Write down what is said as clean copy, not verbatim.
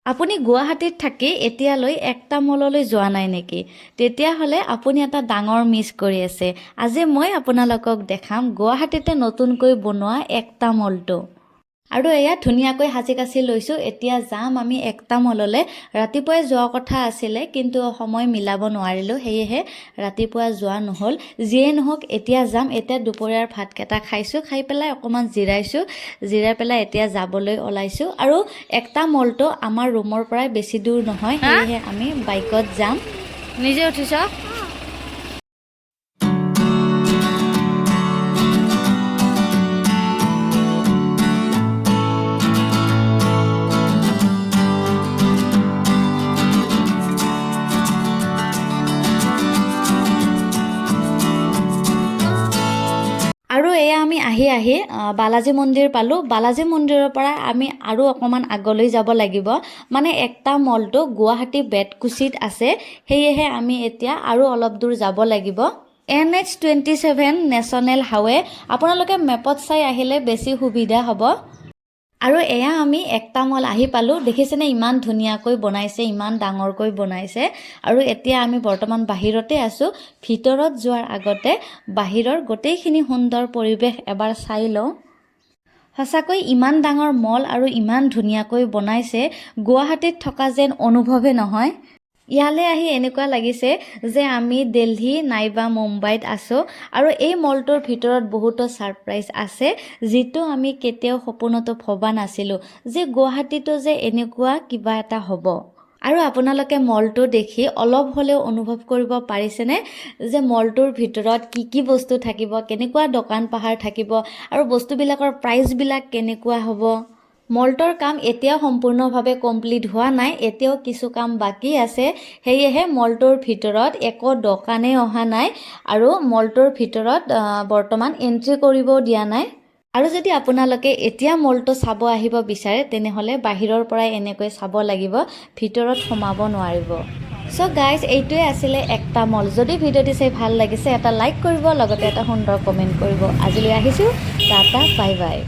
আপুনি গুৱাহাটীত থাকি এতিয়ালৈ একটা মললৈ যোৱা নাই নেকি? তেতিয়াহ'লে আপুনি এটা ডাঙৰ মিছ কৰি আছে। আজি মই আপোনালোকক দেখাম গুৱাহাটীতে নতুনকৈ বনোৱা একটা মলটো। আৰু এয়া ধুনীয়াকৈ সাজি কাচি লৈছোঁ। এতিয়া যাম আমি একটা মললৈ। ৰাতিপুৱাই যোৱা কথা আছিলে, কিন্তু সময় মিলাব নোৱাৰিলোঁ, সেয়েহে ৰাতিপুৱা যোৱা নহ'ল। যিয়ে নহওক এতিয়া যাম। এতিয়া দুপৰীয়াৰ ভাতকেইটা খাইছোঁ, খাই পেলাই অকণমান জিৰাইছোঁ। জিৰাই পেলাই এতিয়া যাবলৈ ওলাইছোঁ। আৰু একটা মলটো আমাৰ ৰুমৰ পৰাই বেছি দূৰ নহয়, সেয়েহে আমি বাইকত যাম। নিজে উঠিছ? আৰু এয়া আমি আহি বালাজী মন্দিৰ পালোঁ। বালাজী মন্দিৰৰ পৰা আমি আৰু অকণমান আগলৈ যাব লাগিব। মানে একটা মলটো গুৱাহাটী বেতকুছিত আছে, সেয়েহে আমি এতিয়া আৰু অলপ দূৰ যাব লাগিব। NH27 নেশ্যনেল হাইৱে, আপোনালোকে মেপত চাই আহিলে বেছি সুবিধা হ'ব। আৰু এয়া আমি একটা মল আহি পালোঁ। দেখিছেনে ইমান ধুনীয়াকৈ বনাইছে, ইমান ডাঙৰকৈ বনাইছে। আৰু এতিয়া আমি বৰ্তমান বাহিৰতে আছোঁ। ভিতৰত যোৱাৰ আগতে বাহিৰৰ গোটেইখিনি সুন্দৰ পৰিৱেশ এবাৰ চাই লওঁ। সঁচাকৈ ইমান ডাঙৰ মল আৰু ইমান ধুনীয়াকৈ বনাইছে, গুৱাহাটীত থকা যেন অনুভৱে নহয়। ইয়ালৈ আহি এনেকুৱা লাগিছে যে আমি দিল্লী নাইবা মুম্বাইত আছোঁ। আৰু এই মলটোৰ ভিতৰত বহুতো ছাৰপ্ৰাইজ আছে, যিটো আমি কেতিয়াও সপোনতো ভবা নাছিলোঁ যে গুৱাহাটীতো যে এনেকুৱা কিবা এটা হ'ব। আৰু আপোনালোকে মলটো দেখি অলপ হ'লেও অনুভৱ কৰিব পাৰিছেনে যে মলটোৰ ভিতৰত কি কি বস্তু থাকিব, কেনেকুৱা দোকান পাহাৰ থাকিব আৰু বস্তুবিলাকৰ প্ৰাইচবিলাক কেনেকুৱা হ'ব। মলটোৰ কাম এতিয়াও সম্পূৰ্ণভাৱে কমপ্লিট হোৱা নাই, এতিয়াও কিছু কাম বাকী আছে। সেয়েহে মলটোৰ ভিতৰত একো দোকানেই অহা নাই আৰু মলটোৰ ভিতৰত বৰ্তমান এণ্ট্ৰি কৰিবও দিয়া নাই। আৰু যদি আপোনালোকে এতিয়া মলটো চাব আহিব বিচাৰে, তেনেহ'লে বাহিৰৰ পৰাই এনেকৈ চাব লাগিব, ভিতৰত সোমাব নোৱাৰিব। চ' গাইজ, এইটোৱে আছিলে একটা মল। যদি ভিডিঅ'টি চাই ভাল লাগিছে, এটা লাইক কৰিব, লগতে এটা সুন্দৰ কমেণ্ট কৰিব। আজিলৈ আহিছোঁ, টাটা, বাই বাই।